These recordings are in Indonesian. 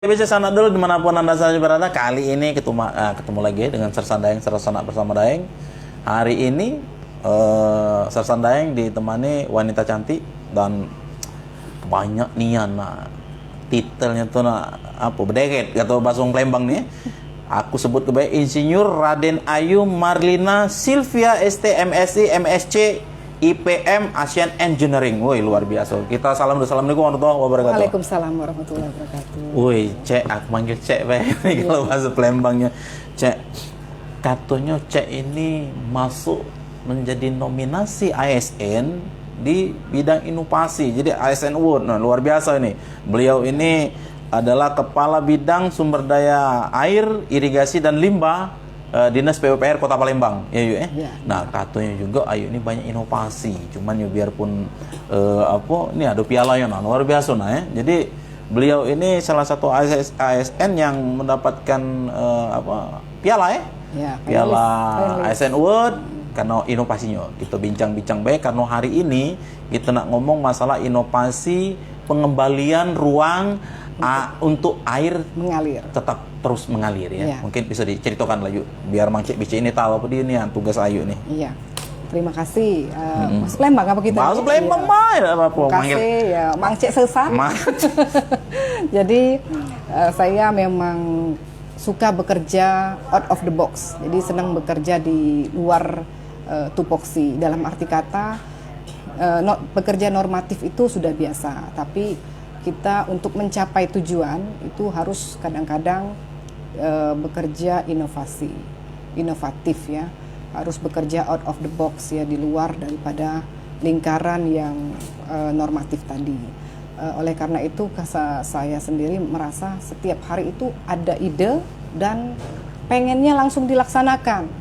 Bisa sana dulu dimanapun Anda saja berada. Kali ini ketemu lagi dengan Sersan Daeng, Sersana bersama Daeng. Hari ini Sersan Daeng ditemani wanita cantik dan banyak nian. Nah, titelnya tuh apa berderet kata Basung Palembang nih. Aku sebut kebaik Insinyur Raden Ayu Marlina Sylvia ST MSI MSc IPM Asian Engineering. Woi, luar biasa. Kita salam dulu. Assalamualaikum warahmatullahi wabarakatuh. Waalaikumsalam warahmatullahi wabarakatuh. Woi, Cek, aku manggil Cek kalau bahasa Palembangnya. Cek, katanya Cek ini masuk menjadi nominasi ASN di bidang inovasi. Jadi ASN Award. Nah, luar biasa ini. Beliau ini adalah Kepala Bidang Sumber Daya Air, Irigasi dan Limbah Dinas PUPR Kota Palembang, ya yuk Ya. Nah, katanya juga Ayu ini banyak inovasi. Cuman ya biarpun ini ada pialanya, nah luar biasa nah ya. Jadi beliau ini salah satu ASN yang mendapatkan piala ya. Ya, Piala finalis. ASN Award karena inovasinya. Kita bincang-bincang baik karena hari ini kita nak ngomong masalah inovasi pengembalian ruang untuk air Mengalir. tetap terus mengalir ya. Iya. Mungkin bisa diceritakan lagi biar Mang Cek Bici ini tahu apa dia ini tugas Ayu nih. Iya. Terima kasih. Mas Palembang apa kita? Bahasa Palembang mah ya apa Terima kasih ya, Mang Cek Sersan. Jadi saya memang suka bekerja out of the box. Jadi senang bekerja di luar tupoksi. Dalam arti kata bekerja normatif itu sudah biasa, tapi kita untuk mencapai tujuan itu harus kadang-kadang bekerja inovatif ya, harus bekerja out of the box ya, di luar daripada lingkaran yang normatif tadi. Oleh karena itu saya sendiri merasa setiap hari itu ada ide dan pengennya langsung dilaksanakan.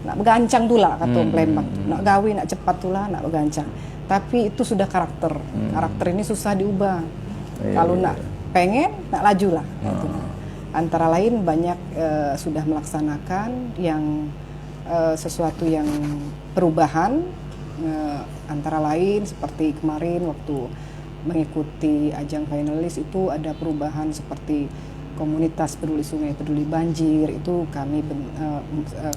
Nak begancang tulah kata Palembang, nak gawe nak cepat tulah nak begancang. Tapi itu sudah karakter. Karakter ini susah diubah. Kalau nak pengen, nak laju lah. Gitu. Antara lain banyak sudah melaksanakan yang sesuatu yang perubahan. Antara lain seperti kemarin waktu mengikuti ajang finalis itu ada perubahan seperti komunitas peduli sungai, peduli banjir, itu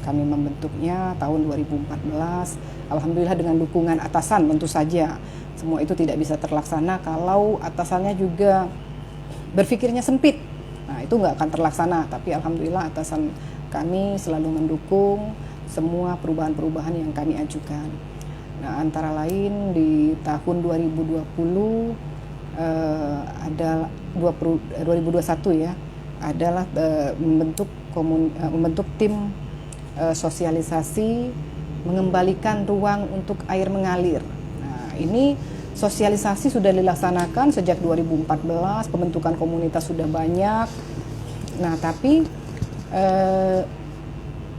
kami membentuknya tahun 2014. Alhamdulillah dengan dukungan atasan tentu saja. Semua itu tidak bisa terlaksana kalau atasannya juga berpikirnya sempit. Nah, itu nggak akan terlaksana, tapi alhamdulillah atasan kami selalu mendukung semua perubahan-perubahan yang kami ajukan. Nah, antara lain di tahun 2020 ada 2021 ya, adalah membentuk tim sosialisasi mengembalikan ruang untuk air mengalir. Nah, ini sosialisasi sudah dilaksanakan sejak 2014, pembentukan komunitas sudah banyak. Nah, tapi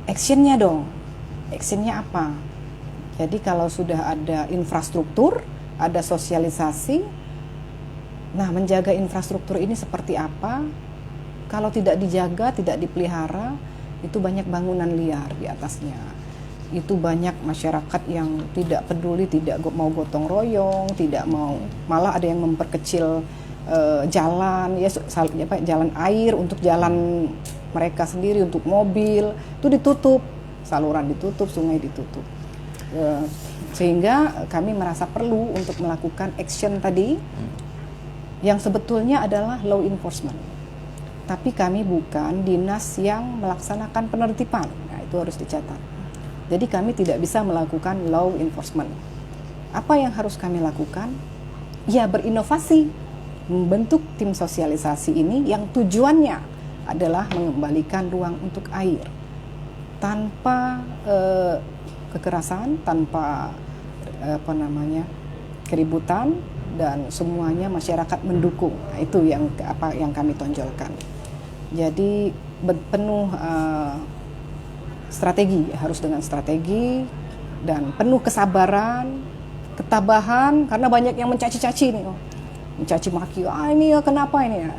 actionnya dong, actionnya apa? Jadi kalau sudah ada infrastruktur, ada sosialisasi, nah menjaga infrastruktur ini seperti apa? Kalau tidak dijaga, tidak dipelihara, itu banyak bangunan liar di atasnya. Itu banyak masyarakat yang tidak peduli, tidak mau gotong royong, tidak mau, malah ada yang memperkecil jalan, ya jalan air untuk jalan mereka sendiri, untuk mobil, itu ditutup, saluran ditutup, sungai ditutup. Sehingga kami merasa perlu untuk melakukan action tadi, yang sebetulnya adalah law enforcement. Tapi kami bukan dinas yang melaksanakan penertiban. Nah, itu harus dicatat. Jadi kami tidak bisa melakukan law enforcement. Apa yang harus kami lakukan? Ya, berinovasi. Membentuk tim sosialisasi ini yang tujuannya adalah mengembalikan ruang untuk air. Tanpa kekerasan, tanpa keributan, dan semuanya masyarakat mendukung. Nah, itu yang kami tonjolkan. Jadi penuh strategi, harus dengan strategi dan penuh kesabaran, ketabahan, karena banyak yang mencaci-caci nih, mencaci maki, ini ya kenapa ini ya,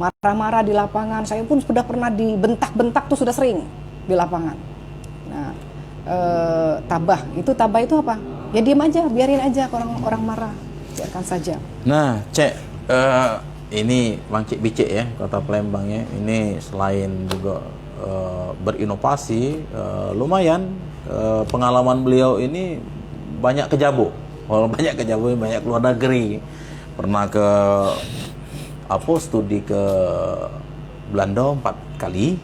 marah-marah di lapangan. Saya pun sudah pernah dibentak-bentak tuh, sudah sering di lapangan. Nah, tabah itu apa? Ya diam aja, biarin aja orang marah, biarkan saja. Nah, Cek, ini Bang Cik Bicik ya, Kota Palembang ya. Ini selain juga berinovasi, lumayan pengalaman beliau ini banyak ke Jabo. Kalau banyak ke Jabo, banyak keluar negeri. Pernah ke studi ke Belanda 4 kali.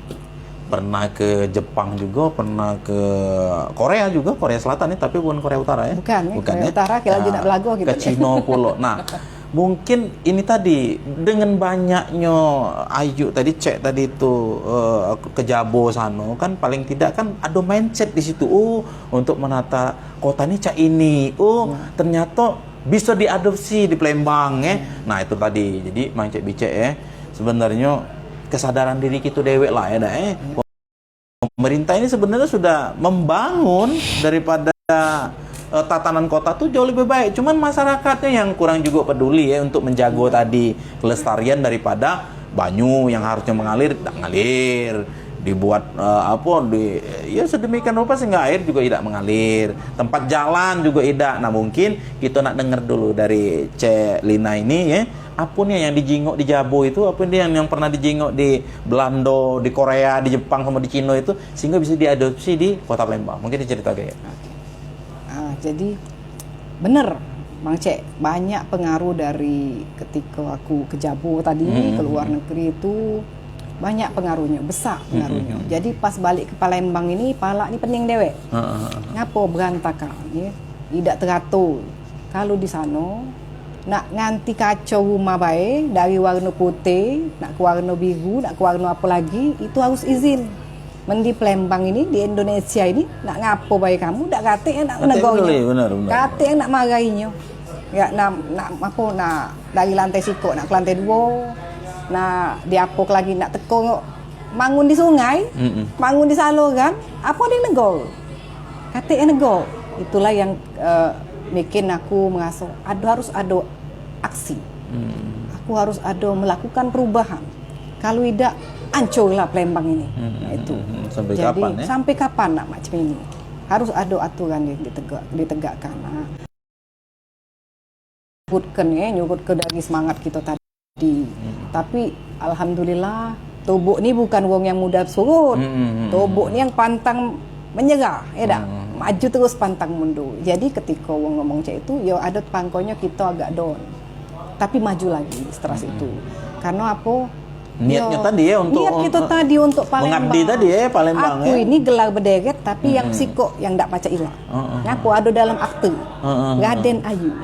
Pernah ke Jepang juga, pernah ke Korea juga, Korea Selatan ya, tapi bukan Korea Utara ya. Bukan Korea Utara, kira lagi nak belagu gitu. Ke Cina pula. Nah, mungkin ini tadi dengan banyaknya Ayu tadi cek tadi itu ke Jabo sana kan paling tidak kan ada mindset di situ. Untuk menata kota ini cak ini. Ternyata bisa diadopsi di Palembang ya. Nah, itu tadi. Jadi Mang Cik Bicik ya. Sebenarnya kesadaran diri kita dewek lah ya pemerintah ini sebenarnya sudah membangun daripada tatanan kota tuh jauh lebih baik. Cuman masyarakatnya yang kurang juga peduli ya untuk menjaga tadi kelestarian daripada banyu yang harusnya mengalir tidak mengalir. Dibuat ya sedemikian rupa sehingga air juga tidak mengalir. Tempat jalan juga tidak. Nah, mungkin kita nak dengar dulu dari Cek Lina ini ya. Apa nih yang dijingok di Jabo itu, apa nih yang pernah dijingok di Belanda, di Korea, di Jepang sama di Cina itu sehingga bisa diadopsi di Kota Palembang. Mungkin dicerita kayak. Jadi bener Bang Cek, banyak pengaruh dari ketika aku ke Jabo tadi, ke luar negeri itu banyak pengaruhnya, besar pengaruhnya. Jadi pas balik ke Palembang ini, pala ni pening dewek. Ngapo berantakan ya? Tidak teratur. Kalau di sana nak nganti kacau rumah baik dari warna putih, nak ke warna biru, nak ke warna apa lagi, itu harus izin. Di Palembang ini, di Indonesia ini, nak ngapo baik kamu, nak kate yang nak negornya. Kate yang nak marahinya. Ya, nak dari lantai siko, nak ke lantai 2, nah diapok lagi nak teko bangun di sungai, bangun di saluran, apa dia negor? Kate yang negor. Itulah yang bikin aku merasa harus ada aksi. Aku harus ada melakukan perubahan. Kalau tidak, hancurlah Palembang ini. Itu. Sampai jadi, kapan ya? Sampai kapan nak macam ini? Harus ada aturan yang ditegakkan. Nyugut ke dari semangat kita tadi. Tapi alhamdulillah, Tobok ni bukan wong yang mudah surut. Tobok ni yang pantang menyerah, ya dak? Maju terus pantang mundur. Jadi ketika wong ngomong cak itu, ya ada pangkonya kita agak down. Tapi maju lagi setelah itu. Karena apa? Niatnya tadi ya untuk niat kita tadi untuk Palembang. Mengabdi tadi ya Palembang. Aku ini gelar berderet tapi yang psiko yang tak baca ilang. Aku ada dalam akte. Raden Ayu.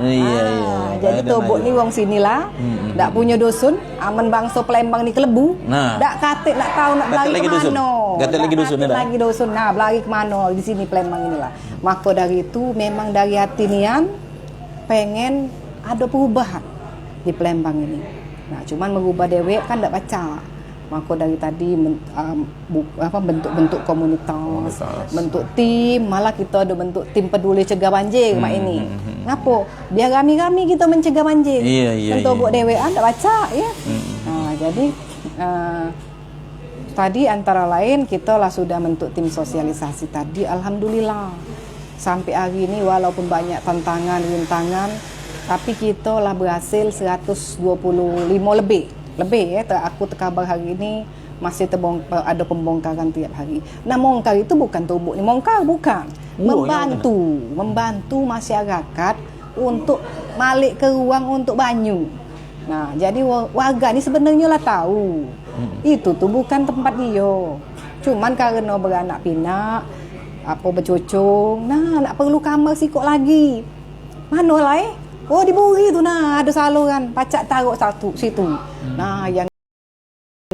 Jadi Tobok ni wong sinilah. Tak punya dusun, aman bangsa Palembang ni kelebu. Tak kate nak tahu nak lari ke mana. Kate lagi dusun dah. Lagi dusun. Nah, lari ke mana di sini Palembang inilah. Maka dari itu memang dari hati nian pengen ada perubahan di Palembang ini. Nah, cuman mengubah dewek kan tak baca. Maka dari tadi bentuk-bentuk komunitas, bentuk tim, malah kita ada bentuk tim peduli cegah banjir mak ini. Ngapo? Biar rami-rami kita mencegah banjir. Untuk buat dewean tak baca ya. Nah, jadi tadi antara lain kita lah sudah bentuk tim sosialisasi tadi. Alhamdulillah. Sampai hari ini walaupun banyak tantangan, rintangan, tapi kita lah berhasil 125 lebih ya. Aku terkabar hari ini masih ada pembongkaran tiap hari. Nah, bongkar itu bukan Tobok ni bongkar, bukan. Membantu masyarakat untuk balik ke ruang untuk banyu. Nah, jadi warga ni sebenarnya lah tahu. Itu tuh bukan tempat dia. Cuman karena beranak pinak, apa bercucung, nah nak perlu kamar sikok lagi. Mana lah Oh, di Buri tu nah ada saluran, pacak taruh satu situ. Nah, yang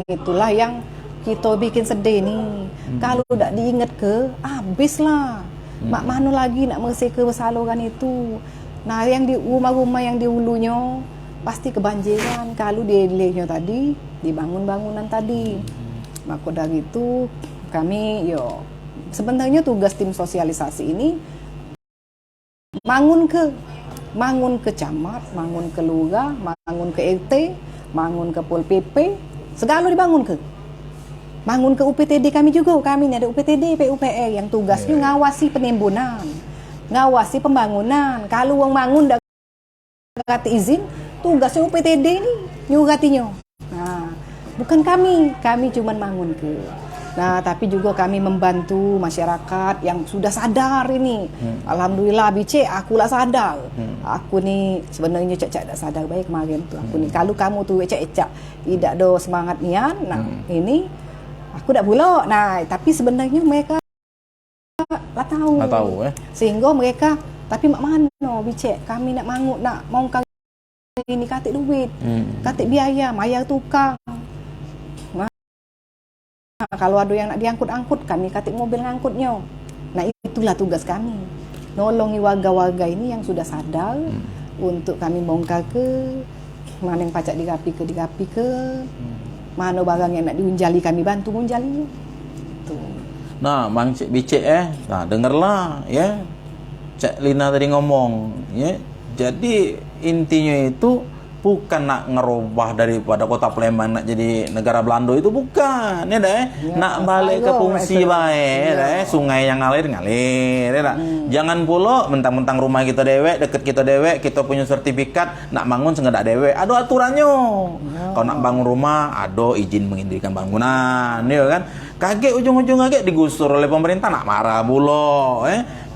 itulah yang kita bikin sedih ni. Kalau tak diingat ke, habislah. Mak mana lagi nak bersih ke saluran itu. Nah, yang di rumah-rumah yang di hulunya pasti kebanjiran kalau di hilirnya tadi dibangun bangunan tadi. Maka dari itu kami sebenarnya tugas tim sosialisasi ini bangun ke camat, bangun ke lurah, bangun ke RT, bangun ke Pol PP, segala dibangun ke. Bangun ke UPTD kami juga. Kami ni ada UPTD, PUPR yang tugasnya ngawasi penimbunan, ngawasi pembangunan. Kalau orang bangun dah kata izin, tugasnya UPTD ni nyugatinya. Nah, bukan kami cuma bangun ke. Nah, tapi juga kami membantu masyarakat yang sudah sadar ini. Alhamdulillah, Bice, akulah sadar. Aku ni sebenarnya cak-cak tak sadar baik kemarin tu. Aku ni kalau kamu tu ecak-ecak tidak ada semangat nian, nah ini aku tak pula. Nah, tapi sebenarnya mereka lah tahu. Nggak tahu Sehingga mereka, tapi mak mana Bice, kami nak mangut, nak mau kali ini katik duit, katik biaya, mayar tukang. Nah, kalau ada yang nak diangkut-angkut, kami katik mobil ngangkutnya. Nah, itulah tugas kami. Nolongi warga-warga ini yang sudah sadar untuk kami bongkar ke mana yang pacak dirapi ke mana barang yang nak diunjali kami bantu menjalinya. Tuh. Nah, Mang Cik Bicik nah dengarlah ya. Cik Lina tadi ngomong ya. Jadi intinya itu bukan nak ngerubah daripada kota Palembang nak jadi negara Belanda, itu bukan ya dah. Nak balik ke fungsi baik dah. Sungai yang ngalir ya dah. Jangan pula mentang-mentang rumah kita dewek, deket kita dewek, kita punya sertifikat nak bangun sengadak dewek, ada aturannya. Kalau nak bangun rumah ada izin mengindirikan bangunan ya kan. Kaget ujung-ujung kaget digusur oleh pemerintah, nak marah pula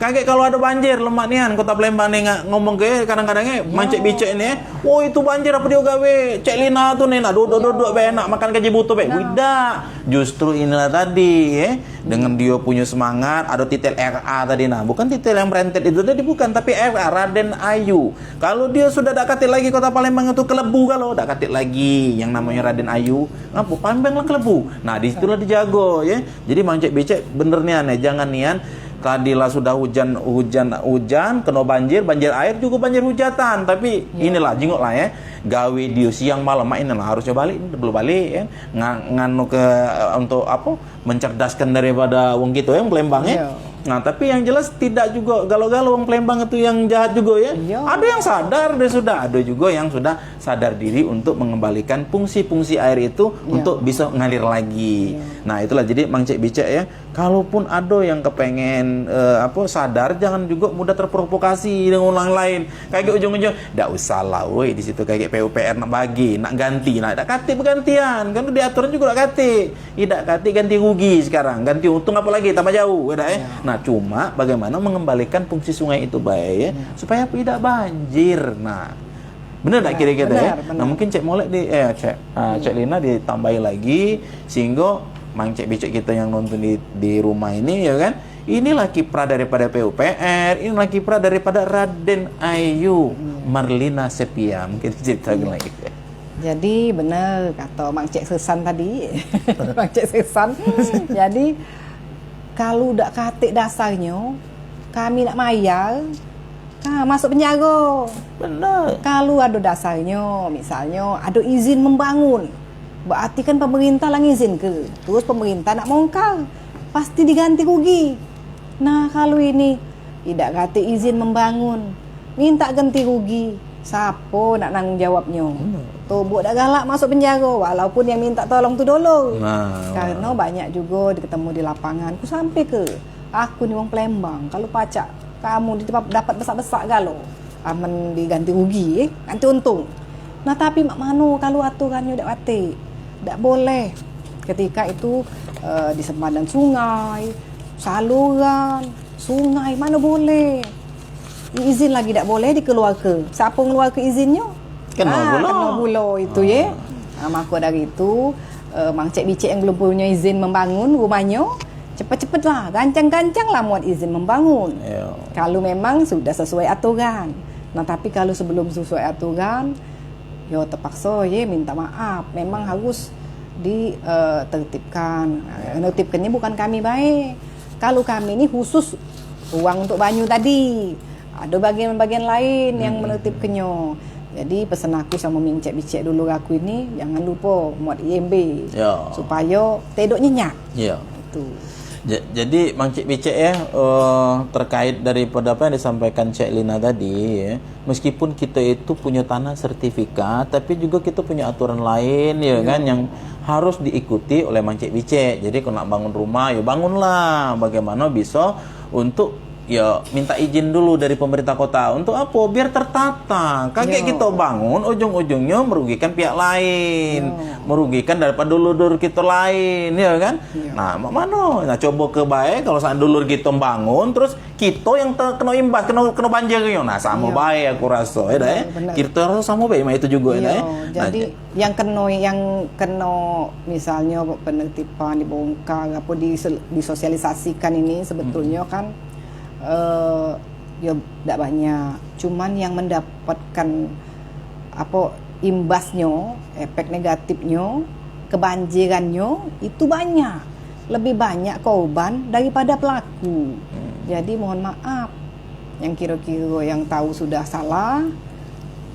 kaget kalau ada banjir lemak nian kota Palembang ni ngomong ke kadang-kadang Mang Cik Bicik ni oh itu banjir apa dia gawe Cik Lina tu ni nak duduk-duduk baik nak makan gaji butuh baik tidak, justru inilah tadi dengan dia punya semangat ada titel RA tadi, nah bukan titel yang berentet itu tadi bukan, tapi RA Raden Ayu. Kalau dia sudah tak katik lagi kota Palembang itu kelebu, kalau tak katik lagi yang namanya Raden Ayu apa Palembang lah kelebu, nah disitulah dijago ya. Jadi Mang Cik Bicik bener nian jangan nian tadilah sudah hujan kena banjir air juga banjir hujatan, tapi inilah jengoklah gawe dia siang malam inilah harusnya balik, belum balik nganu ke untuk apa mencerdaskan daripada wong gitu yang Palembang Nah, tapi yang jelas tidak juga galau-galau wong Palembang itu yang jahat juga Ada yang sadar dia sudah, ada juga yang sudah sadar diri untuk mengembalikan fungsi-fungsi air itu untuk bisa ngalir lagi. Nah, itulah jadi Mang Cik Bicik kalaupun ada yang kepengen sadar, jangan juga mudah terprovokasi dengan orang lain. Kayak ujung-ujung, dak usah lah woi di situ kayak PUPR nak bagi, nak ganti, nak katik bergantian. Kan diatur juga nak katik. Tidak katik ganti rugi sekarang, ganti untung apa lagi tambah jauh Nah, cuma bagaimana mengembalikan fungsi sungai itu baik supaya tidak banjir. Nah, benar tak kira-kira Nah, mungkin Cik Molek Cik Lina ditambahi lagi sehingga Mang Cik Bicik kita yang nonton di rumah ini ya kan. Inilah kiprah daripada PUPR, inilah kiprah daripada Raden Ayu Marlina Sepia. Mungkin ceritakan lagi. Jadi benar kata Mang Cik Sesan tadi. Mang Cik Sesan. Jadi kalau tak katik dasarnya, kami nak mayar, masuk penjara. Benar. Kalau ada dasarnya, misalnya ada izin membangun, berarti kan pemerintah lah izin ke. Terus pemerintah nak mongkar, pasti diganti rugi. Nah, kalau ini tidak katik izin membangun, minta ganti rugi, siapa nak tanggung jawabnya? Tobok dak galak masuk penjara, walaupun yang minta tolong tu dulu. Karena banyak juga ketemu di lapangan. Aku sampai ke, aku ni orang Palembang, kalau pacak kamu dapat besar-besar galau, aman diganti rugi, ganti untung. Nah, tapi mak mano kalau aturannya dak katik, dak boleh. Ketika itu di sempadan sungai, saluran, sungai mana boleh. Izin lagi tak boleh dikeluarkan. Siapa mengeluarkan izinnya? Kena pula itu maka dari itu Mang Cik Bicik yang belum punya izin membangun rumahnya, cepat-cepat lah, gancang-gancang lah muat izin membangun. Kalau memang sudah sesuai aturan. Nah, tapi kalau sebelum sesuai aturan, terpaksa minta maaf. Memang harus ditertibkan. Menertibkannya bukan kami baik. Kalau kami ini khusus uang untuk banyu tadi. Ada bagian-bagian lain yang menertibkannya. Jadi pesan aku sama Mang Cik Bicik dulu aku ini, jangan lupa muat IMB supaya tedok nyenyak. Itu. Jadi Mang Cik Bicik terkait daripada apa yang disampaikan Cik Lina tadi meskipun kita itu punya tanah sertifikat, tapi juga kita punya aturan lain kan yang harus diikuti oleh Mang Cik Bicik. Jadi kalau nak bangun rumah, bangunlah bagaimana bisa untuk ya minta izin dulu dari pemerintah kota untuk apa? Biar tertata. Kaget kita bangun, ujung-ujungnya merugikan pihak lain, merugikan daripada dulur-dulur kita lain, ya kan? Nah, mana? Nah, coba ke baik kalau saat dulur kita bangun, terus kita yang kena imbas, kena banjir gitu. Nah, sama baik aku rasa, ya dah. Kita rasa sama baik, itu juga, ya. Jadi yang kena misalnya penertiban dibongkar, apa disosialisasikan ini sebetulnya kan ya tidak banyak, cuman yang mendapatkan apa imbasnya, efek negatifnya, kebanjirannya itu banyak, lebih banyak korban daripada pelaku. Jadi mohon maaf, yang kira-kira yang tahu sudah salah,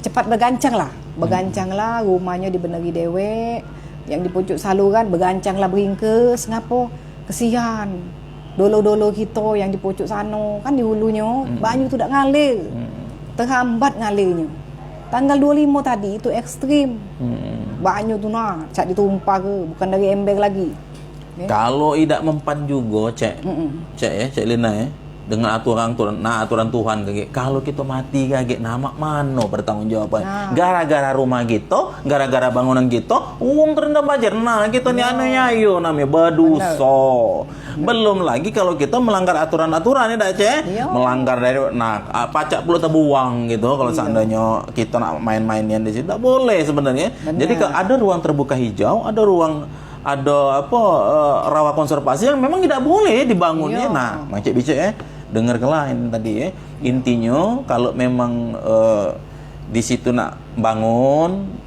cepat bergancanglah rumahnya dibenerin dewek, yang di pucuk saluran bergancanglah beringkes, ngapa kesian dolo-dolo kita yang di pojok sana kan di hulunya banyu tu tak ngalir, terhambat ngalirnya. Tanggal 25 tadi itu ekstrim, banyu tu nak cak ditumpah ke, bukan dari ember lagi. Kalau tidak mempan juga Cek Lina ya, dengan aturan Tuhan kayak kalau kita mati kayak nama mana bertanggung jawaban gara-gara rumah kita, gara-gara bangunan kita uang terendam banjir. Nah kita nih anunya ayo namanya berdosa. Belum lagi kalau kita melanggar aturan-aturan ya Cek, melanggar dari pajak pula terbuang gitu. Kalau seandainya kita nak main-mainian di situ tak boleh sebenarnya. Jadi ada ruang terbuka hijau, ada rawa konservasi yang memang tidak boleh dibangunnya. Nah, Cek Bicek ya, dengar kelain tadi ya. Intinya kalau memang di situ nak bangun,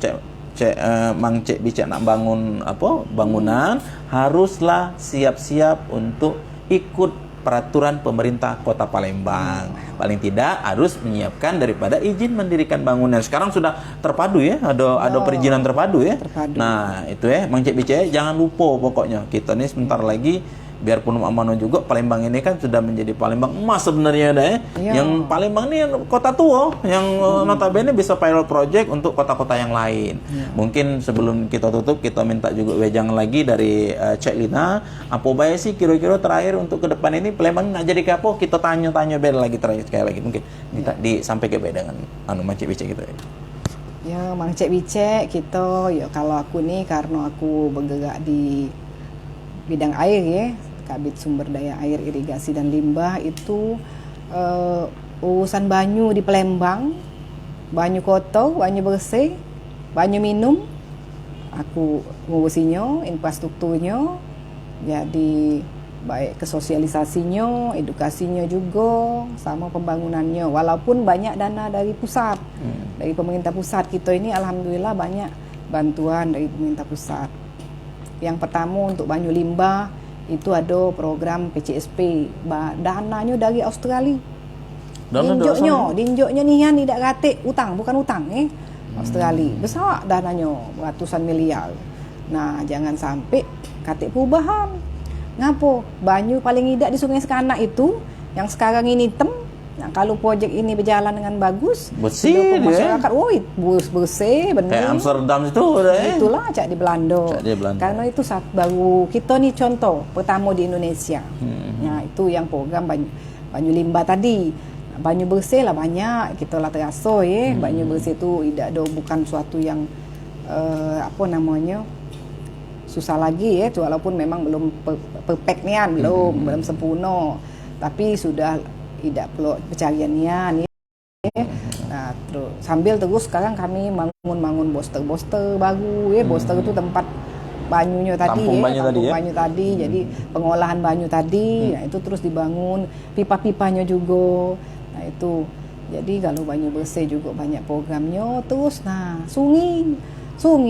Mang Cek Bicek nak bangun bangunan, haruslah siap-siap untuk ikut peraturan pemerintah Kota Palembang. Paling tidak harus menyiapkan daripada izin mendirikan bangunan. Sekarang sudah terpadu ya, ada perizinan terpadu ya. Nah, itu ya, Mang Cek Bicek jangan lupa pokoknya. Kita nih sebentar lagi biarpun amanah juga, Palembang ini kan sudah menjadi Palembang emas sebenarnya ya. Yang Palembang ini kota tua yang notabene bisa pilot project untuk kota-kota yang lain. Mungkin sebelum kita tutup kita minta juga wejangan lagi dari Cek Lina, apa baik sih kira-kira terakhir untuk ke depan ini Palembang nak jadi kapo, kita tanya-tanya beda lagi terakhir sekali lagi mungkin minta disampaikan dengan Mang Cek Bicek gitu. Ya, Mang Cek Bicek kita ya, kalau aku nih karena aku bergerak di bidang air ya, Kabit Sumber Daya Air, Irigasi dan Limbah itu urusan banyu di Palembang, banyu kotor, banyu bersih, banyu minum, aku ngurusinya, infrastrukturnya, jadi baik kesosialisasinya, edukasinya juga, sama pembangunannya. Walaupun banyak dana dari pusat, dari pemerintah pusat kita ini, alhamdulillah banyak bantuan dari pemerintah pusat. Yang pertama untuk banyu limbah itu ada program PCSP, dananya dari Australia. Dinjoknya nih tidak ratik utang, bukan utang Australia. Besar dananya, ratusan miliar. Nah, jangan sampai katik perubahan. Ngapo? Banyu paling tidak di Sungai Sekanak itu yang sekarang ini hitam. Nah, kalau projek ini berjalan dengan bagus, bersih masyarakat, bersih benar. Kayak Amsterdam itu itulah cak di Belanda. Karena itu baru kita nih contoh pertama di Indonesia. Nah, itu yang program banyu limbah tadi. Banyu bersih lah banyak, kita lah terasa ya. Banyu bersih itu tidak ada, bukan suatu yang susah lagi ya, walaupun memang belum perfect nian, belum sempurna, tapi sudah tidak perlu pencarian ya. Nah, terus sekarang kami bangun boster baru ya. Boster itu tempat banyunya tadi, tampung banyu tadi. Jadi pengolahan banyu tadi, nah itu terus dibangun, pipa-pipanya juga. Nah itu, jadi kalau banyu bersih juga banyak programnya. Terus, nah sungai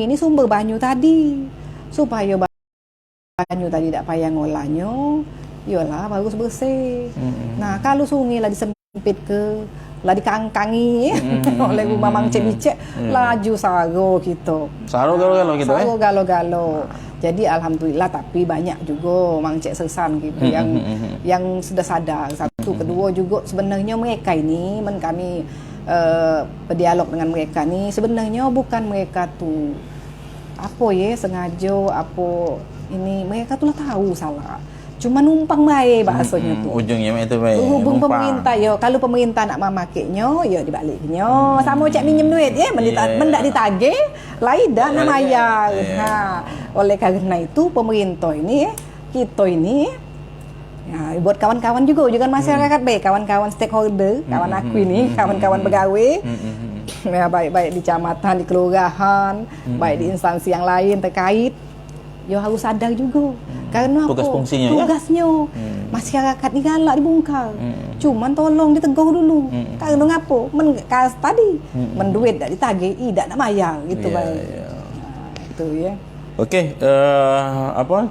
ini sumber banyu tadi, supaya banyu tadi tidak payah ngolahnya, iyalah bagus bersih. Nah, kalau sungai lah disempit lah dikangkangi oleh rumah Mang Cek Bicek, laju saro gitu. Saro galo gitu Saro galo. Jadi alhamdulillah, tapi banyak juga Mang Cek Sersan gitu yang sudah sadar. Satu, kedua juga sebenarnya mereka ini kami berdialog dengan mereka nih, sebenarnya bukan mereka tuh sengaja ini, mereka tuh tahu salah. cuma numpang baik bahasanya tuh. Ujungnya itu baik. Hubung pemerintah yo, kalau pemerintah nak memakainya, yo dibaliknya. Sama cak minjem duit ya, mendak ditagih, lain dah nak bayar. Oleh karena itu pemerintah ini kita ini ya, buat kawan-kawan juga kan masyarakat baik, kawan-kawan stakeholder, kawan aku ini, kawan-kawan pegawai. Ya, baik-baik di kecamatan, di kelurahan, baik di instansi yang lain terkait. Yo harus sadar juga. Karena tugas fungsinya tugasnya masyarakat ni galak dibongkar. Cuman tolong ditegur dulu. Karena ngapo? Tadi menduit dak ditagih, tidak nak bayar gitu baik. Nah, itu ya. Okey,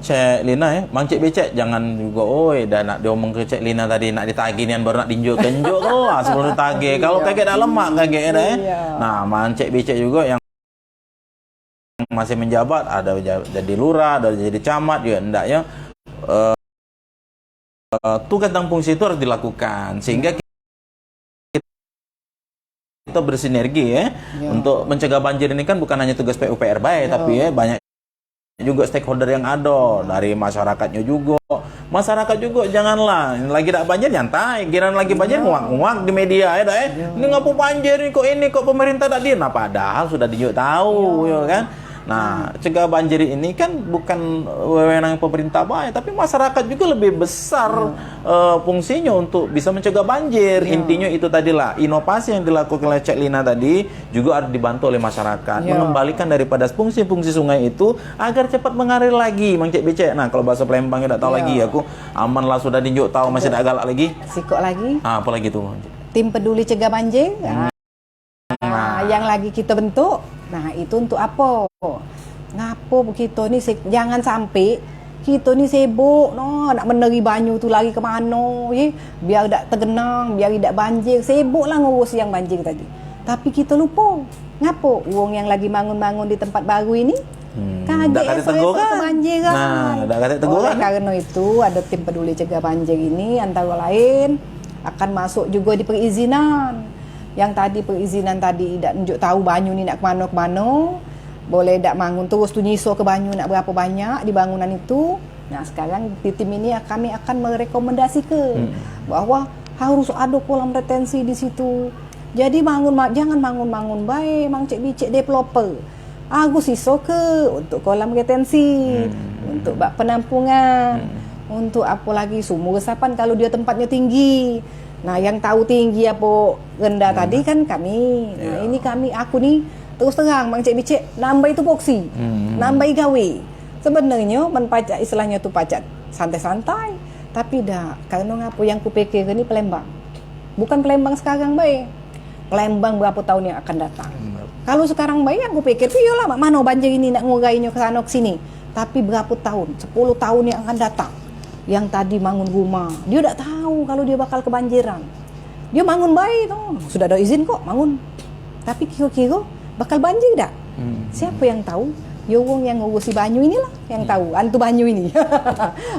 Cik Lina ya, Mang Cik Becek jangan juga dah nak diomong ke Cik Lina tadi nak ditagih nian baru nak dinjuk kenjuk lah sebelum ditagih. Kalau kaget dah lemak kaget dah Nah, Mang Cik Becek juga yang masih menjabat, ada jadi lurah, ada jadi camat juga hendaknya tugas dan fungsi itu harus dilakukan sehingga kita bersinergi untuk mencegah banjir. Ini kan bukan hanya tugas PUPR baik tapi banyak juga stakeholder yang ada dari masyarakatnya juga. Masyarakat juga janganlah lagi tak banjir nyantai, kira lagi banjir nguak-nguak di media ini ngapu banjir ini kok pemerintah tak nah padahal sudah dijuk tahu ya kan. Nah, cegah banjir ini kan bukan wewenang pemerintah baik, tapi masyarakat juga lebih besar fungsinya untuk bisa mencegah banjir. Intinya itu tadilah inovasi yang dilakukan oleh Cik Lina tadi juga harus dibantu oleh masyarakat mengembalikan daripada fungsi-fungsi sungai itu agar cepat mengalir lagi, Mang Cik Becek. Nah, kalau bahasa Palembang tak tahu lagi aku aman lah sudah dinjuk tahu masih tak galak lagi. Sikok lagi. Apa lagi tuh? Tim peduli cegah banjir. Yang lagi kita bentuk. Nah, itu untuk apa? Ngapo kita ni jangan sampai kita ni sibuk nak meneri banyu tu lari ke mana biar tak tergenang, biar tidak banjir. Sibuklah ngurus yang banjir tadi. Tapi kita lupa. Ngapo? Wong yang lagi bangun-bangun di tempat baru ini kaget ke banjir kan. Nah, dah kata tegur kan. Karena itu ada tim peduli cegah banjir ini antara lain akan masuk juga di perizinan. Yang tadi perizinan tadi tidak tunjuk tahu banyu ni nak ke mana, boleh tak bangun terus tu nyiso ke banyu nak berapa banyak di bangunan itu. Nah, sekarang di tim ini kami akan merekomendasikan bahawa harus ada kolam retensi di situ. Jadi jangan bangun baik Mang Cik Becek developer. Aku siso ke untuk kolam retensi, untuk bak penampungan, untuk apa lagi sumur resapan kalau dia tempatnya tinggi. Nah, yang tahu tinggi apa rendah tadi kan kami. Nah, ini aku ni terus terang Mang Cik Becek nambah itu boksi, nambah gawe. Sebenarnya pajak istilahnya tu pajak santai-santai, tapi dah karena ngapo yang ku pikir ni Palembang. Bukan Palembang sekarang baik. Palembang berapa tahun yang akan datang. Kalau sekarang baik aku pikir iyalah mana banjir ini nak ngurainya ke sana ke sini. Tapi berapa tahun? 10 tahun yang akan datang. Yang tadi bangun rumah, dia tak tahu kalau dia bakal kebanjiran. Dia bangun baik tuh, sudah ada izin kok bangun. Tapi kira-kira bakal banjir tak? Siapa yang tahu? Ya wong yang ngurusi banyu inilah yang tahu, antu banyu ini.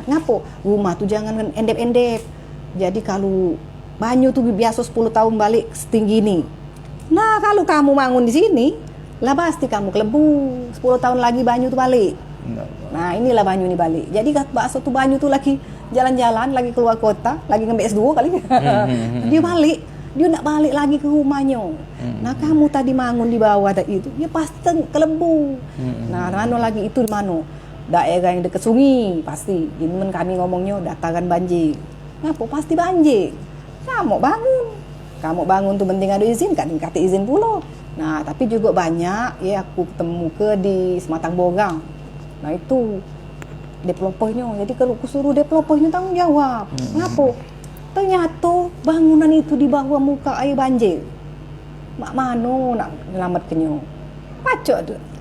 Ngapo? Rumah tu jangan endep-endep. Jadi kalau banyu tu biasa 10 tahun balik setinggi ini. Nah, kalau kamu bangun di sini, lah pasti kamu kelebu. 10 tahun lagi banyu tu balik. Nah, inilah banyu ni balik. Jadi bakso tu banyu tu lagi jalan-jalan, lagi keluar kota, lagi nge-BS 2 kali. Dia balik, dia nak balik lagi ke rumahnya. Nah, kamu tadi bangun di bawah tadi itu, dia pasti kelebu. Nah, mana lagi itu di mana? Daerah yang dekat sungai pasti. Ini kami ngomongnya dataran banjir. Ngapa pasti banjir? Kamu bangun tu penting ada izin, kan kata izin pula. Nah, tapi juga banyak aku ketemu ke di Sematang Bogang. Nah, itu developernya. Jadi kalau aku suruh developernya tanggung jawab. Ngapa? Ternyata bangunan itu di bawah muka air banjir. Mak mano nak nyelamatkannya?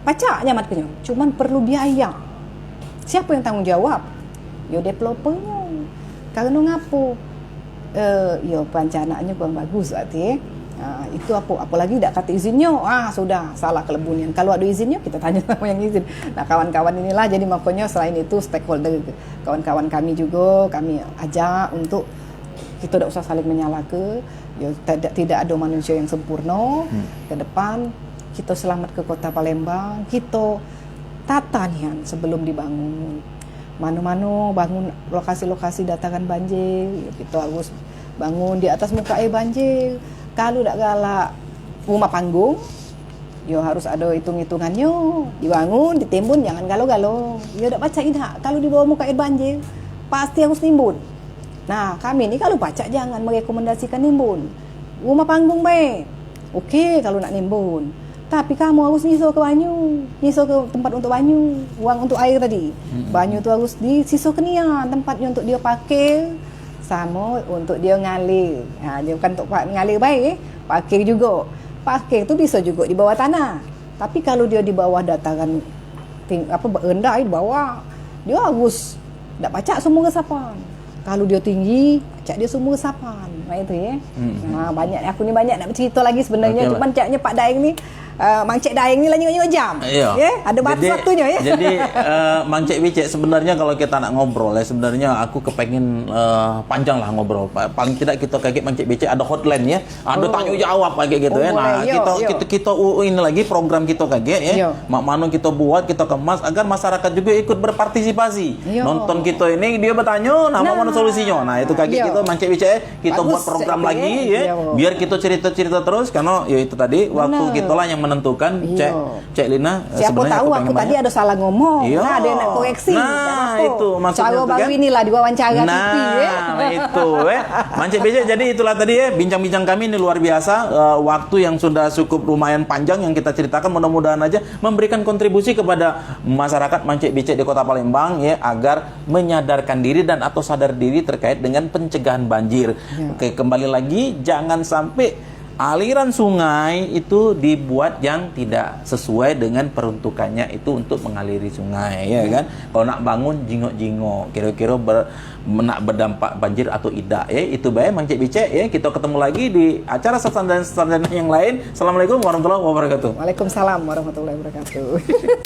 Pacak nyelamatkannya. Cuman perlu biaya. Siapa yang tanggung jawab? Ya developernya. Karena ngapa? Ya perencanaannya kurang bagus berarti. Itu apalagi tak kata izinnya, sudah salah kelebunian. Kalau ada izinnya kita tanya sama yang izin. Nah, kawan-kawan inilah jadi makanya selain itu stakeholder kawan-kawan kami juga kami ajak untuk kita tidak usah saling menyalahkan. Ya tidak ada manusia yang sempurna. Ke depan kita selamat ke Kota Palembang, kita tata nian sebelum dibangun. mano-mano bangun lokasi-lokasi datangan banjir, kita harus bangun di atas muka air banjir. Kalau tak galak rumah panggung, yo harus ada hitung-hitungannya, dibangun, ditimbun, jangan galau-galau. Yo tak baca indah, kalau di bawah muka air banjir pasti harus nimbun. Nah, kami ni kalau baca jangan merekomendasikan nimbun. Rumah panggung baik, okey kalau nak nimbun. Tapi kamu harus nyisor ke banyu, nyisor ke tempat untuk banyu, uang untuk air tadi. Banyu tu harus disisor ke nian, tempatnya untuk dia pakai, sama untuk dia ngalir. Dia bukan untuk ngalir baik, pakai juga. Pakai tu bisa juga di bawah tanah. Tapi kalau dia di bawah dataran rendah di bawah, dia harus tak pacak sumur resapan. Kalau dia tinggi, pacak dia sumur resapan. Nah itu ya. Nah, banyak aku ni banyak nak bercerita lagi sebenarnya, cuma caknya Pak Daeng ni Mang Cik Daeng ni lah nyok jam. Ya, ada batas waktunya ya. Jadi Mang Cik Bicek sebenarnya kalau kita nak ngobrol ya, sebenarnya aku kepengen panjang lah ngobrol. Paling tidak kita kaget Mang Cik Bicek ada hotline ya. Ada tanya jawab kayak gitu ya. Nah, kita ini lagi program kita kaget ya. Mak mano kita buat, kita kemas agar masyarakat juga ikut berpartisipasi. Nonton kita ini dia bertanya, nah mana solusinya. Nah, itu kaget kita Mang Cik Bicek kita buat program lagi ya. Biar kita cerita-cerita terus karena ya itu tadi waktu kita lah yang menentukan. Cek Lina, siapa tahu aku tadi ada salah ngomong. Nah, ada nak koreksi. Nah, itu maksudnya cara baru kan? Inilah diwawancara TV ya. Nah, itu Mang Cik Bicek, jadi itulah tadi ya bincang-bincang kami ini luar biasa. Waktu yang sudah cukup lumayan panjang yang kita ceritakan, mudah-mudahan aja memberikan kontribusi kepada masyarakat Mang Cik Bicek di Kota Palembang ya, agar menyadarkan diri dan atau sadar diri terkait dengan pencegahan banjir. Oke, kembali lagi jangan sampai aliran sungai itu dibuat yang tidak sesuai dengan peruntukannya itu untuk mengaliri sungai ya kan. Kalau nak bangun jingok-jingok kira-kira nak berdampak banjir atau tidak ya. Itu baik Mang Cik Bicek ya. Kita ketemu lagi di acara sarjana yang lain. Assalamualaikum warahmatullahi wabarakatuh. Waalaikumsalam warahmatullahi wabarakatuh.